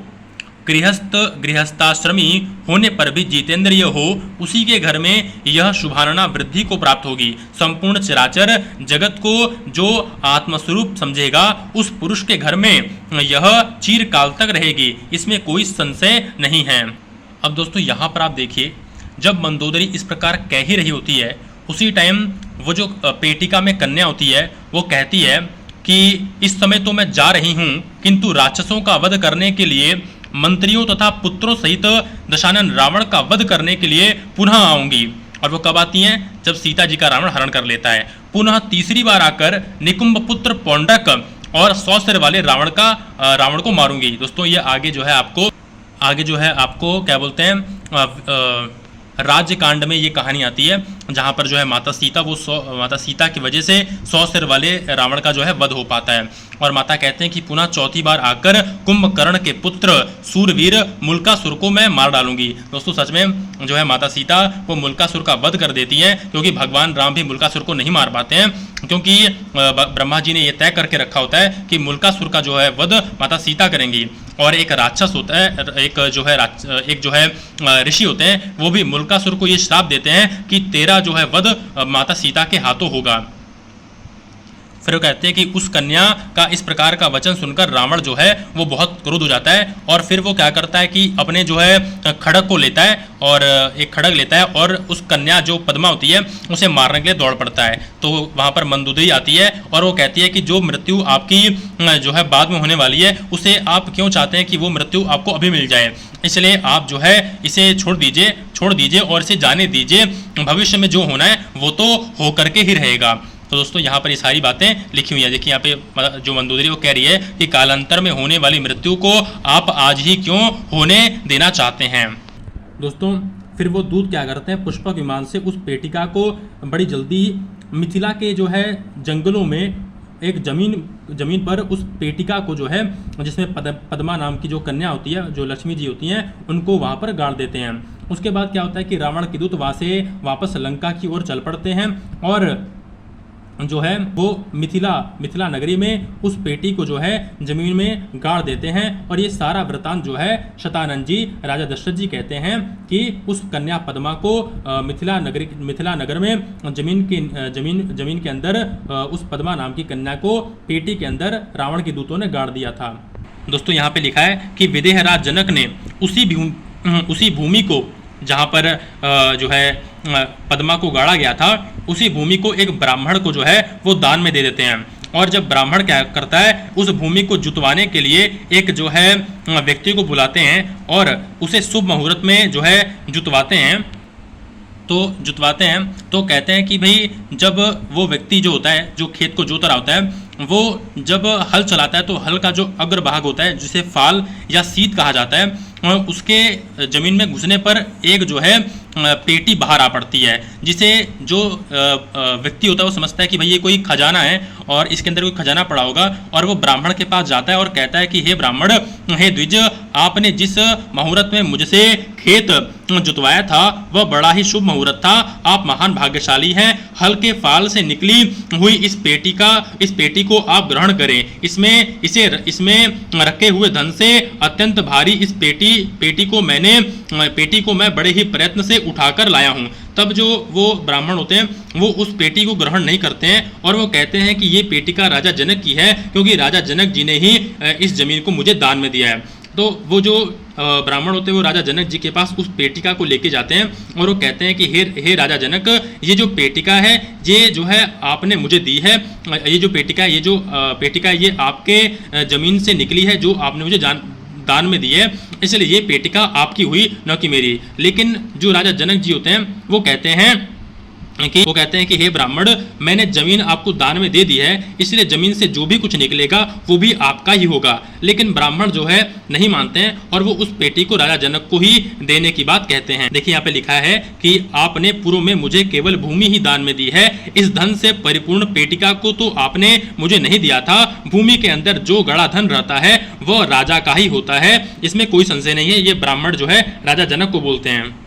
S1: गृहस्थाश्रमी होने पर भी जितेंद्रिय हो, उसी के घर में यह शुभानना वृद्धि को प्राप्त होगी। संपूर्ण चराचर जगत को जो आत्मस्वरूप समझेगा, उस पुरुष के घर में यह चिरकाल तक रहेगी, इसमें कोई संशय नहीं है। अब दोस्तों यहाँ पर आप देखिए, जब मंदोदरी इस प्रकार कह ही रही होती है, उसी टाइम वो जो पेटिका में कन्या होती है वो कहती है कि इस समय तो मैं जा रही हूँ, किंतु राक्षसों का वध करने के लिए, मंत्रियों तथा पुत्रों सहित दशानन रावण का वध करने के लिए पुनः आऊंगी। और वो कब आती हैं? जब सीता जी का रावण हरण कर लेता है। पुनः तीसरी बार आकर निकुंभ पुत्र पौंडक और 100 सिर वाले रावण को मारूंगी। दोस्तों ये आगे जो है आपको क्या बोलते हैं, राज्य कांड में ये कहानी आती है, जहाँ पर जो है माता सीता की वजह से 100 सिर वाले रावण का जो है वध हो पाता है। और माता कहते हैं कि पुनः चौथी बार आकर कुंभकर्ण के पुत्र सूरवीर मुल्कासुर को मैं मार डालूंगी। दोस्तों सच में जो है माता सीता वो मुल्कासुर का वध कर देती हैं, क्योंकि भगवान राम भी मुल्कासुर को नहीं मार पाते हैं, क्योंकि ब्रह्मा जी ने ये तय करके रखा होता है कि मुल्कासुर का जो है वध माता सीता करेंगी। और एक राक्षस होता है, एक जो है ऋषि होते हैं, वो भी मुल्कासुर को ये श्राप देते हैं कि तेरा जो है वध माता सीता के हाथों होगा। फिर वो कहते हैं कि उस कन्या का इस प्रकार का वचन सुनकर रावण जो है वो बहुत क्रोध हो जाता है, और फिर वो क्या करता है कि अपने जो है खड़ग को लेता है, और एक खड़ग लेता है और उस कन्या जो पद्मा होती है उसे मारने के लिए दौड़ पड़ता है। तो वहाँ पर मंदोदरी आती है और वो कहती है कि जो मृत्यु आपकी जो है बाद में होने वाली है, उसे आप क्यों चाहते हैं कि वो मृत्यु आपको अभी मिल जाए, इसलिए आप जो है इसे छोड़ दीजिए और इसे जाने दीजिए। भविष्य में जो होना है वो तो हो करके ही रहेगा। तो दोस्तों यहाँ पर ये सारी बातें लिखी हुई हैं। देखिए यहाँ पे जो मंदोदरी वो कह रही है कि कालांतर में होने वाली मृत्यु को आप आज ही क्यों होने देना चाहते हैं। दोस्तों फिर वो दूत क्या करते हैं, पुष्पक विमान से उस पेटिका को बड़ी जल्दी मिथिला के जो है जंगलों में एक जमीन पर उस पेटिका को जो है, जिसमें पद्मा नाम की जो कन्या होती है, जो लक्ष्मी जी होती हैं, उनको वहाँ पर गाड़ देते हैं। उसके बाद क्या होता है कि रावण के दूत वहाँ से वापस लंका की ओर चल पड़ते हैं और जो है वो मिथिला नगरी में उस पेटी को जो है जमीन में गाड़ देते हैं। और ये सारा वृतांत जो है शतानंद जी, राजा दशरथ जी कहते हैं कि उस कन्या पद्मा को मिथिला नगर में जमीन के अंदर उस पद्मा नाम की कन्या को पेटी के अंदर रावण के दूतों ने गाड़ दिया था। दोस्तों यहाँ पे लिखा है कि विदेहराज जनक ने उसी भूमि को, जहाँ पर जो है पद्मा को गाड़ा गया था, उसी भूमि को एक ब्राह्मण को जो है वो दान में दे देते हैं। और जब ब्राह्मण क्या करता है, उस भूमि को जुतवाने के लिए एक जो है व्यक्ति को बुलाते हैं और उसे शुभ मुहूर्त में जो है जुतवाते हैं। तो कहते हैं कि भाई जब वो व्यक्ति जो होता है, जो खेत को जोत रहा होता है, वो जब हल चलाता है तो हल का जो अग्रभाग होता है, जिसे फाल या सीत कहा जाता है, उसके जमीन में घुसने पर एक जो है पेटी बाहर आ पड़ती है, जिसे जो व्यक्ति होता है वो समझता है कि भाई ये कोई खजाना है और इसके अंदर कोई खजाना पड़ा होगा। और वो ब्राह्मण के पास जाता है और कहता है कि हे ब्राह्मण, हे द्विज, आपने जिस मुहूर्त में मुझसे खेत जुतवाया था वह बड़ा ही शुभ मुहूर्त था। आप महान भाग्यशाली हैं। हल के फाल से निकली हुई इस पेटी को आप ग्रहण करें। इसमें रखे हुए धन से अत्यंत भारी इस पेटी को मैं बड़े ही प्रयत्न से उठाकर लाया हूँ। तब जो वो ब्राह्मण होते हैं वो उस पेटी को ग्रहण नहीं करते हैं और वो कहते हैं कि ये पेटिका राजा जनक की है, क्योंकि राजा जनक जी ने ही इस जमीन को मुझे दान में दिया है। तो वो जो ब्राह्मण होते हैं वो राजा जनक जी के पास उस पेटिका को लेके जाते हैं और वो कहते हैं कि हे राजा जनक, ये जो पेटिका है ये जो है आपने मुझे दी है। ये जो पेटिका है ये आपके जमीन से निकली है, जो आपने मुझे दान में दी है, इसलिए ये पेटिका आपकी हुई, न कि मेरी। लेकिन जो राजा जनक जी होते हैं वो कहते हैं कि वो कहते हैं कि हे ब्राह्मण, मैंने जमीन आपको दान में दे दी है, इसलिए जमीन से जो भी कुछ निकलेगा वो भी आपका ही होगा। लेकिन ब्राह्मण जो है नहीं मानते हैं और वो उस पेटी को राजा जनक को ही देने की बात कहते हैं। देखिए यहाँ पे लिखा है कि आपने पूर्व में मुझे केवल भूमि ही दान में दी है, इस धन से परिपूर्ण पेटिका को तो आपने मुझे नहीं दिया था। भूमि के अंदर जो गड़ा धन रहता है वह राजा का ही होता है, इसमें कोई संशय नहीं है। ये ब्राह्मण जो है राजा जनक को बोलते हैं।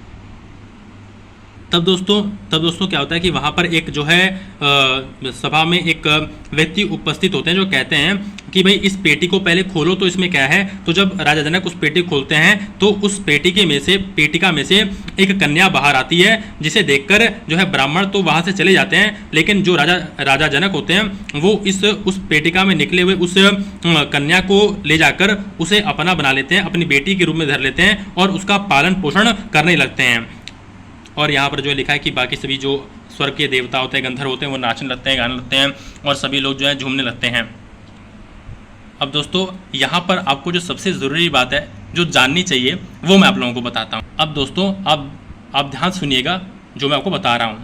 S1: तब दोस्तों क्या होता है कि वहाँ पर एक जो है सभा में एक व्यक्ति उपस्थित होते हैं जो कहते हैं कि भाई इस पेटी को पहले खोलो तो इसमें क्या है। तो जब राजा जनक उस पेटी खोलते हैं तो उस पेटिका में से एक कन्या बाहर आती है, जिसे देखकर जो है ब्राह्मण तो वहाँ से चले जाते हैं, लेकिन जो राजा जनक होते हैं वो उस पेटिका में निकले हुए उस कन्या को ले जाकर उसे अपना बना लेते हैं, अपनी बेटी के रूप में धर लेते हैं और उसका पालन पोषण करने लगते हैं। और यहाँ पर जो लिखा है कि बाकी सभी जो स्वर्ग के देवता होते हैं, गंधर्व होते हैं, वो नाचने लगते हैं, गाने लगते हैं और सभी लोग जो है झूमने लगते हैं। अब दोस्तों यहाँ पर आपको जो सबसे ज़रूरी बात है जो जाननी चाहिए वो मैं आप लोगों को बताता हूँ। अब दोस्तों आप ध्यान सुनिएगा जो मैं आपको बता रहा हूँ।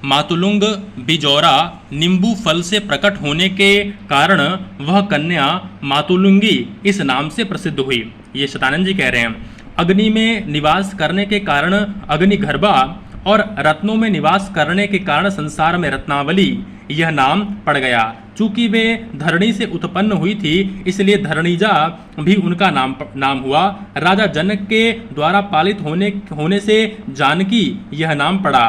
S1: मातुलुंग बिजौरा नींबू फल से प्रकट होने के कारण वह कन्या मातुलुंगी इस नाम से प्रसिद्ध हुई। ये शतानंद जी कह रहे हैं। अग्नि में निवास करने के कारण अग्निगर्भा और रत्नों में निवास करने के कारण संसार में रत्नावली यह नाम पड़ गया। चूंकि वे धरणी से उत्पन्न हुई थी इसलिए धरणीजा भी उनका नाम हुआ। राजा जनक के द्वारा पालित होने से जानकी यह नाम पड़ा।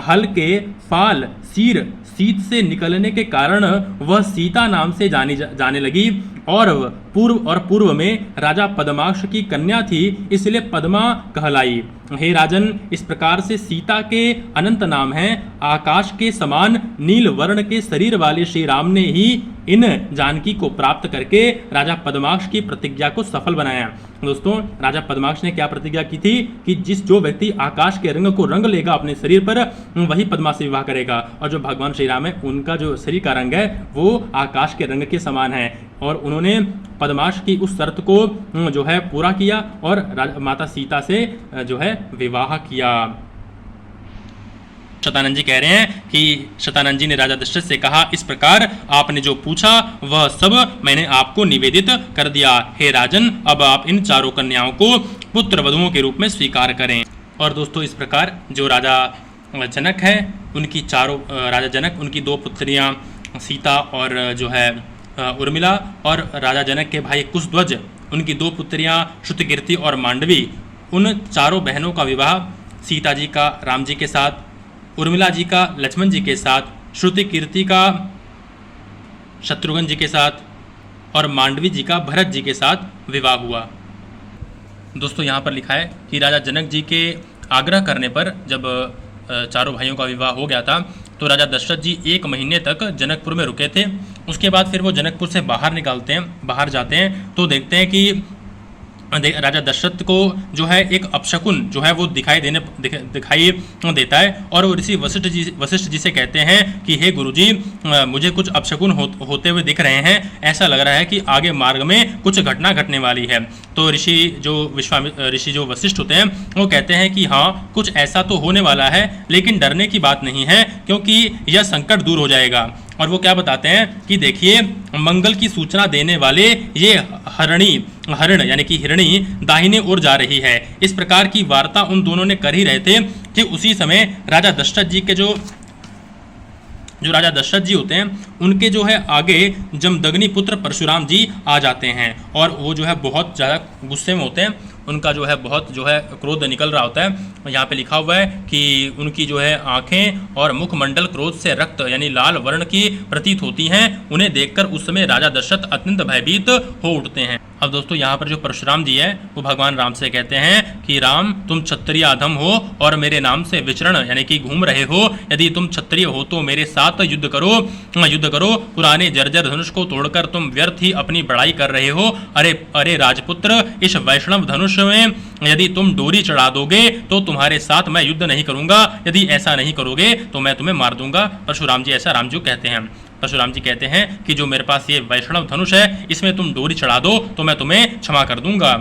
S1: हल के फाल सीर सीत से निकलने के कारण वह सीता नाम से जाने लगी और पूर्व में राजा पद्माक्ष की कन्या थी इसलिए पद्मा कहलाई। हे राजन, इस प्रकार से सीता के अनंत नाम हैं। आकाश के समान नील वर्ण के शरीर वाले श्री राम ने ही इन जानकी को प्राप्त करके राजा पद्माक्ष की प्रतिज्ञा को सफल बनाया। दोस्तों राजा पद्माक्ष ने क्या प्रतिज्ञा की थी कि जो व्यक्ति आकाश के रंग को रंग लेगा अपने शरीर पर वही पद्मा से विवाह करेगा। और जो भगवान श्री राम है उनका जो शरीर का रंग है वो आकाश के रंग के समान है। और उन्होंने पद्माक्ष की उस शर्त को जो है पूरा किया और माता सीता से जो है विवाह किया। शतानंद जी कह रहे हैं कि शतानंद जी ने राजा दशरथ से कहा, इस प्रकार आपने जो पूछा वह सब मैंने आपको निवेदित कर दिया। हे राजन, अब आप इन चारों कन्याओं को पुत्र वधुओं के रूप में स्वीकार करें। और दोस्तों इस प्रकार जो राजा जनक है उनकी राजा जनक उनकी दो पुत्रियां सीता और जो है उर्मिला और राजा जनक के भाई कुशध्वज उनकी दो पुत्रियां श्रुतकीर्ति और मांडवी, उन चारों बहनों का विवाह सीता जी का राम जी के साथ, उर्मिला जी का लक्ष्मण जी के साथ, श्रुतकीर्ति का शत्रुघ्न जी के साथ और मांडवी जी का भरत जी के साथ विवाह हुआ। दोस्तों यहाँ पर लिखा है कि राजा जनक जी के आग्रह करने पर जब चारों भाइयों का विवाह हो गया था तो राजा दशरथ जी 1 महीने तक जनकपुर में रुके थे। उसके बाद फिर वो जनकपुर से बाहर जाते हैं तो देखते हैं कि राजा दशरथ को जो है एक अपशकुन जो है वो दिखाई देता है और वो ऋषि वशिष्ठ जी से कहते हैं कि हे गुरुजी, मुझे कुछ अपशकुन होते हुए दिख रहे हैं, ऐसा लग रहा है कि आगे मार्ग में कुछ घटना घटने वाली है। तो ऋषि जो वशिष्ठ होते हैं वो कहते हैं कि हाँ, कुछ ऐसा तो होने वाला है, लेकिन डरने की बात नहीं है क्योंकि यह संकट दूर हो जाएगा। और वो क्या बताते हैं कि देखिए, मंगल की सूचना देने वाले ये हरण यानी कि हिरणी दाहिने ओर जा रही है। इस प्रकार की वार्ता उन दोनों ने कर ही रहे थे कि उसी समय राजा दशरथ जी के जो राजा दशरथ जी होते हैं उनके जो है आगे जमदग्नि पुत्र परशुराम जी आ जाते हैं और वो जो है बहुत ज़्यादा गुस्से में होते हैं। उनका जो है बहुत जो है क्रोध निकल रहा होता है। यहाँ पे लिखा हुआ है कि उनकी जो है आंखें और मुखमंडल क्रोध से रक्त यानी लाल वर्ण की प्रतीत होती हैं। उन्हें देखकर उस समय राजा दशरथ अत्यंत भयभीत हो उठते हैं। अब दोस्तों यहाँ पर जो परशुराम जी है वो भगवान राम से कहते हैं कि राम, तुम क्षत्रिय अधम हो और मेरे नाम से विचरण यानी कि घूम रहे हो। यदि तुम क्षत्रिय हो तो मेरे साथ युद्ध करो। पुराने जर्जर धनुष को तोड़कर तुम व्यर्थ ही अपनी बड़ाई कर रहे हो। अरे राजपुत्र, इस वैष्णव धनुष में यदि तुम डोरी चढ़ा दोगे तो तुम्हारे साथ मैं युद्ध नहीं करूंगा। यदि ऐसा नहीं करोगे तो मैं तुम्हें मार दूंगा। परशुराम जी ऐसा राम जी कहते हैं। परशुराम जी कहते हैं कि जो मेरे पास ये वैष्णव धनुष है इसमें तुम डोरी चढ़ा दो तो मैं तुम्हें क्षमा कर दूंगा।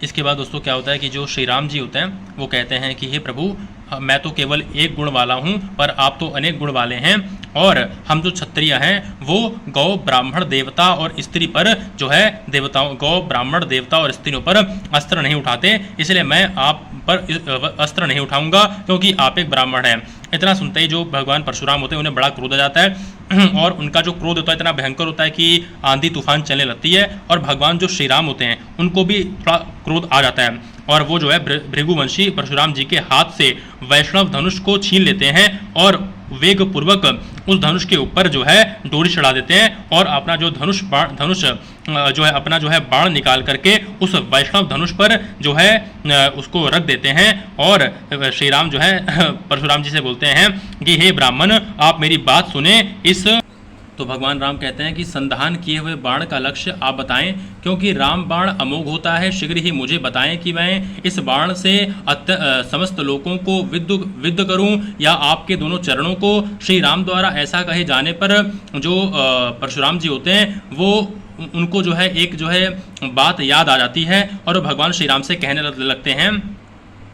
S1: इसके बाद दोस्तों क्या होता है कि जो श्री राम जी होते हैं वो कहते हैं कि हे प्रभु, मैं तो केवल एक गुण वाला हूँ, पर आप तो अनेक गुण वाले हैं, और हम जो क्षत्रिय हैं वो गौ ब्राह्मण देवता और स्त्री पर जो है देवताओं गौ ब्राह्मण देवता और स्त्रियों पर अस्त्र नहीं उठाते, इसलिए मैं आप पर अस्त्र नहीं उठाऊंगा क्योंकि आप एक ब्राह्मण हैं। इतना सुनते ही जो भगवान परशुराम होते हैं उन्हें बड़ा क्रोध आ जाता है और उनका जो क्रोध होता है इतना भयंकर होता है कि आंधी तूफान चलने लगती है, और भगवान जो श्री राम होते हैं उनको भी थोड़ा क्रोध आ जाता है, और वो जो है भृगुवंशी परशुराम जी के हाथ से वैष्णव धनुष को छीन लेते हैं और वेग पूर्वक उस धनुष के ऊपर जो है डोरी चढ़ा देते हैं, और अपना जो धनुष जो है अपना जो है बाण निकाल करके उस वैष्णव धनुष पर जो है उसको रख देते हैं, और श्री राम जो है परशुराम जी से बोलते हैं कि हे ब्राह्मण, आप मेरी बात सुने। इस तो भगवान राम कहते हैं कि संधान किए हुए बाण का लक्ष्य आप बताएं, क्योंकि राम बाण अमोघ होता है, शीघ्र ही मुझे बताएं कि मैं इस बाण से समस्त लोगों को विद्ध करूं, या आपके दोनों चरणों को। श्री राम द्वारा ऐसा कहे जाने पर जो परशुराम जी होते हैं वो उनको जो है एक जो है बात याद आ जाती है, और भगवान श्री राम से कहने लगते हैं,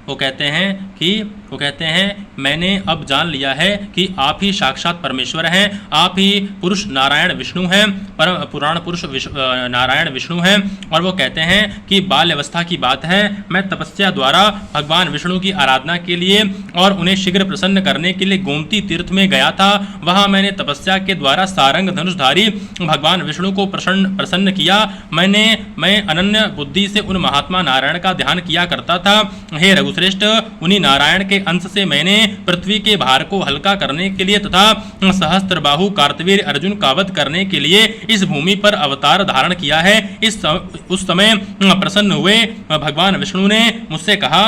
S1: वो कहते हैं मैंने अब जान लिया है कि आप ही साक्षात परमेश्वर हैं, आप ही पुरुष नारायण विष्णु हैं, परम पुराण पुरुष नारायण विष्णु हैं। और वो कहते हैं कि बाल्य अवस्था की बात है, मैं तपस्या द्वारा भगवान विष्णु की आराधना के लिए और उन्हें शीघ्र प्रसन्न करने के लिए गोमती तीर्थ में गया था। वहाँ मैंने तपस्या के द्वारा सारंग धनुषधारी भगवान विष्णु को प्रसन्न किया। मैं अनन्य बुद्धि से उन महात्मा नारायण का ध्यान किया करता था। हे रघुश्रेष्ठ, उन्हीं नारायण के अंश से मैंने पृथ्वी के भार को हल्का करने के लिए तथा सहस्त्रबाहु कार्तवीर अर्जुन का वध करने के लिए इस भूमि पर अवतार धारण किया है। उस समय प्रसन्न हुए भगवान विष्णु ने मुझसे कहा,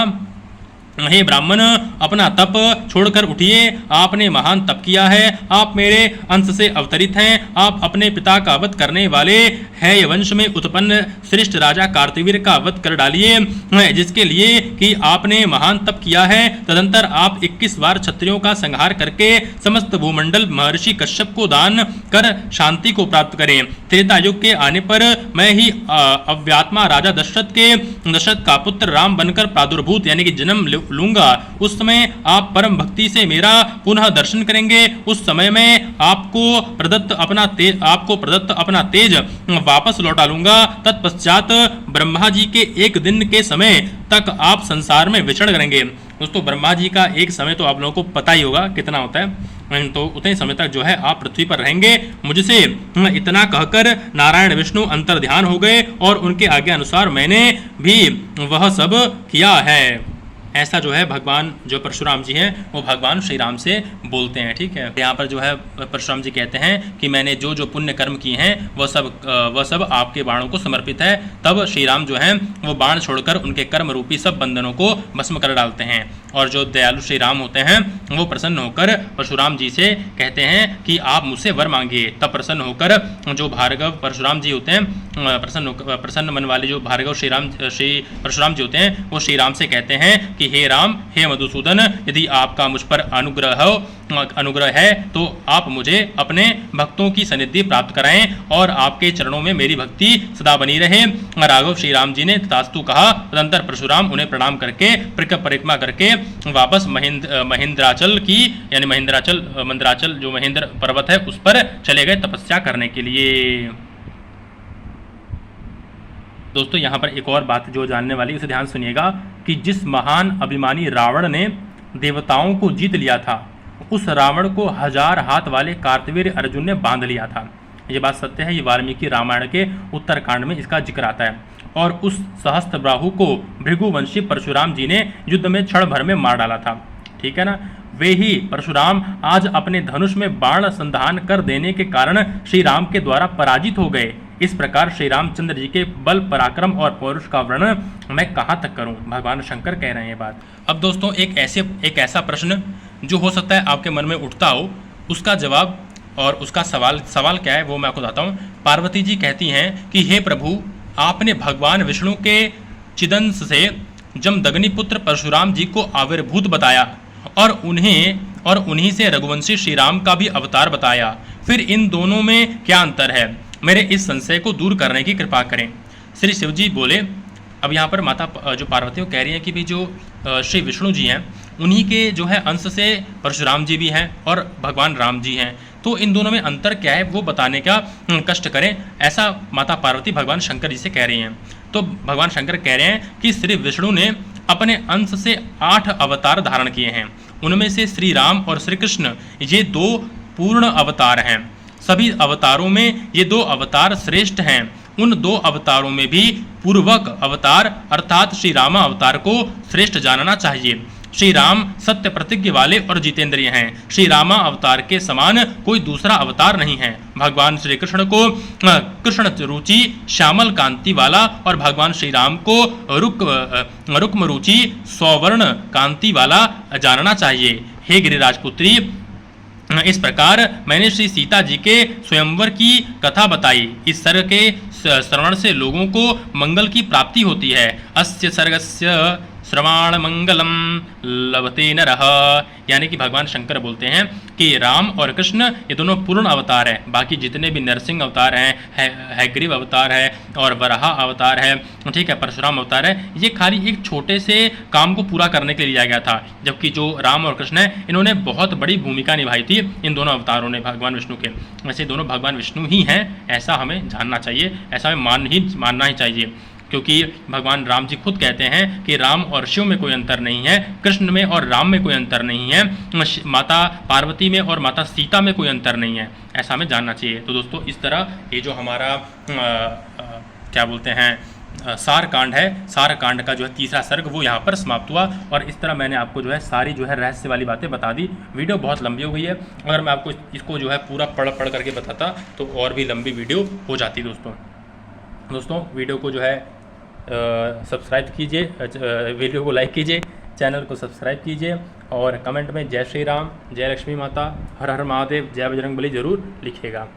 S1: हे ब्राह्मण, अपना तप छोड़कर उठिए, आपने महान तप किया है, आप मेरे अंश से अवतरित हैं, आप अपने पिता का वध करने वाले है वंश में उत्पन्न श्रेष्ठ राजा कार्तवीर का वध कर डालिए, जिसके लिए कि आपने महान तप किया है। तदंतर आप 21 बार क्षत्रियों का संहार करके समस्त भूमंडल महर्षि कश्यप को दान कर शांति को प्राप्त करें। त्रेता युग के आने पर मैं ही अव्यात्मा राजा दशरथ का पुत्र राम बनकर प्रादुर्भूत यानी कि जन्म लूंगा। उस समय आप परम भक्ति से मेरा पुनः दर्शन करेंगे। उस समय में आपको प्रदत्त अपना तेज वापस लौटा लूंगा। तत्पश्चात ब्रह्मा जी के एक दिन के समय तक आप संसार में विचरण करेंगे। दोस्तों, ब्रह्मा जी का एक समय तो आप लोगों को पता ही होगा कितना होता है, तो उतने समय तक जो है आप पृथ्वी पर रहेंगे। मुझसे इतना कहकर नारायण विष्णु अंतर ध्यान हो गए और उनके आज्ञा अनुसार मैंने भी वह सब किया है। ऐसा जो है भगवान जो परशुराम जी हैं वो भगवान श्री राम से बोलते हैं। ठीक है, यहाँ पर जो है परशुराम जी कहते हैं कि मैंने जो जो पुण्य कर्म किए हैं वह सब आपके बाणों को समर्पित है। तब श्री राम जो हैं वो बाण छोड़कर उनके कर्म रूपी सब बंधनों को भस्म कर डालते हैं, और जो दयालु श्री राम होते हैं वो प्रसन्न होकर परशुराम जी से कहते हैं कि आप मुझसे वर मांगिए। तब प्रसन्न होकर जो भार्गव परशुराम जी होते हैं, प्रसन्न मन वाले जो भार्गव श्री परशुराम जी होते हैं वो श्री राम से कहते हैं कि हे राम, हे मधुसूदन, यदि आपका मुझ पर अनुग्रह है तो आप मुझे अपने भक्तों की सनिधि प्राप्त कराएं और आपके चरणों में मेरी भक्ति सदा बनी रहे। राघव श्री राम जी ने तथास्तु कहा। तदंतर परशुराम उन्हें प्रणाम करके परिक्रमा करके वापस महेंद्राचल की यानी मंदराचल जो महेंद्र पर्वत है उस पर चले गए तपस्या करने के लिए। दोस्तों, यहाँ पर एक और बात जो जानने वाली उसे ध्यान सुनिएगा कि जिस महान अभिमानी रावण ने देवताओं को जीत लिया था, उस रावण को 1000 हाथ वाले कार्तवीर अर्जुन ने बांध लिया था। ये बात सत्य है। ये वाल्मीकि रामायण के उत्तरकांड में इसका जिक्र आता है। और उस सहस्त्रबाहु को भृगुवंशी परशुराम जी ने युद्ध में क्षण भर में मार डाला था। ठीक है ना। वे ही परशुराम आज अपने धनुष में बाण संधान कर देने के कारण श्री राम के द्वारा पराजित हो गए। इस प्रकार श्री रामचंद्र जी के बल पराक्रम और पौरुष का वर्णन मैं कहाँ तक करूं, भगवान शंकर कह रहे हैं बात। अब दोस्तों, एक ऐसा प्रश्न जो हो सकता है आपके मन में उठता हो, उसका जवाब और उसका सवाल क्या है वो मैं आपको बताता हूँ। पार्वती जी कहती हैं कि हे प्रभु, आपने भगवान विष्णु के चिदंश से जमदग्नि पुत्र परशुराम जी को आविर्भूत बताया और उन्हीं से रघुवंशी श्री राम का भी अवतार बताया। फिर इन दोनों में क्या अंतर है? मेरे इस संशय को दूर करने की कृपा करें। श्री शिव जी बोले। अब यहाँ पर माता जो पार्वती कह रही हैं कि भी जो श्री विष्णु जी हैं उन्हीं के जो है अंश से परशुराम जी भी हैं और भगवान राम जी हैं। तो इन दोनों में अंतर क्या है वो बताने का कष्ट करें, ऐसा माता पार्वती भगवान शंकर जी से कह रही हैं। तो भगवान शंकर कह रहे हैं कि श्री विष्णु ने अपने अंश से 8 अवतार धारण किए हैं। उनमें से श्री राम और श्री कृष्ण ये 2 पूर्ण अवतार हैं। सभी अवतारों में ये 2 अवतार श्रेष्ठ हैं। उन 2 अवतारों में भी पूर्वक अवतार अर्थात श्री रामा अवतार को श्रेष्ठ जानना चाहिए। श्री राम सत्य प्रतिज्ञ वाले और जितेंद्रिय हैं। श्री रामा अवतार के समान कोई दूसरा अवतार नहीं है। भगवान श्री कृष्ण को कृष्ण रुचि श्यामल कांति वाला और भगवान श्री राम को रुक्म रुचि सौवर्ण कांति वाला जानना चाहिए। हे गिरिराज पुत्री, इस प्रकार मैंने श्री सीता जी के स्वयंवर की कथा बताई। इस सर्ग के श्रवण से लोगों को मंगल की प्राप्ति होती है। अस्य सर्गस्य श्रवण मंगलम लभते नरः, यानी कि भगवान शंकर बोलते हैं कि राम और कृष्ण ये दोनों पूर्ण अवतार हैं। बाकी जितने भी नरसिंह अवतार हैं, हैग्रीव अवतार है और वराह अवतार है, ठीक है, परशुराम अवतार है, ये खाली एक छोटे से काम को पूरा करने के लिए लिया गया था। जबकि जो राम और कृष्ण है इन्होंने बहुत बड़ी भूमिका निभाई थी इन दोनों अवतारों ने भगवान विष्णु के। वैसे दोनों भगवान विष्णु ही हैं ऐसा हमें जानना चाहिए, ऐसा हमें मानना ही चाहिए, क्योंकि भगवान राम जी खुद कहते हैं कि राम और शिव में कोई अंतर नहीं है, कृष्ण में और राम में कोई अंतर नहीं है, माता पार्वती में और माता सीता में कोई अंतर नहीं है, ऐसा हमें जानना चाहिए। तो दोस्तों इस तरह ये जो हमारा क्या बोलते हैं सार कांड है, सार कांड का जो है तीसरा सर्ग वो यहाँ पर समाप्त हुआ। और इस तरह मैंने आपको जो है सारी जो है रहस्य वाली बातें बता दी। वीडियो बहुत लंबी हो गई है, अगर मैं आपको इसको जो है पूरा पढ़ करके बताता तो और भी लंबी वीडियो हो जाती। दोस्तों वीडियो को जो है सब्सक्राइब कीजिए, वीडियो को लाइक कीजिए, चैनल को सब्सक्राइब कीजिए और कमेंट में जय श्री राम, जय लक्ष्मी माता, हर हर महादेव, जय बजरंगबली ज़रूर लिखिएगा।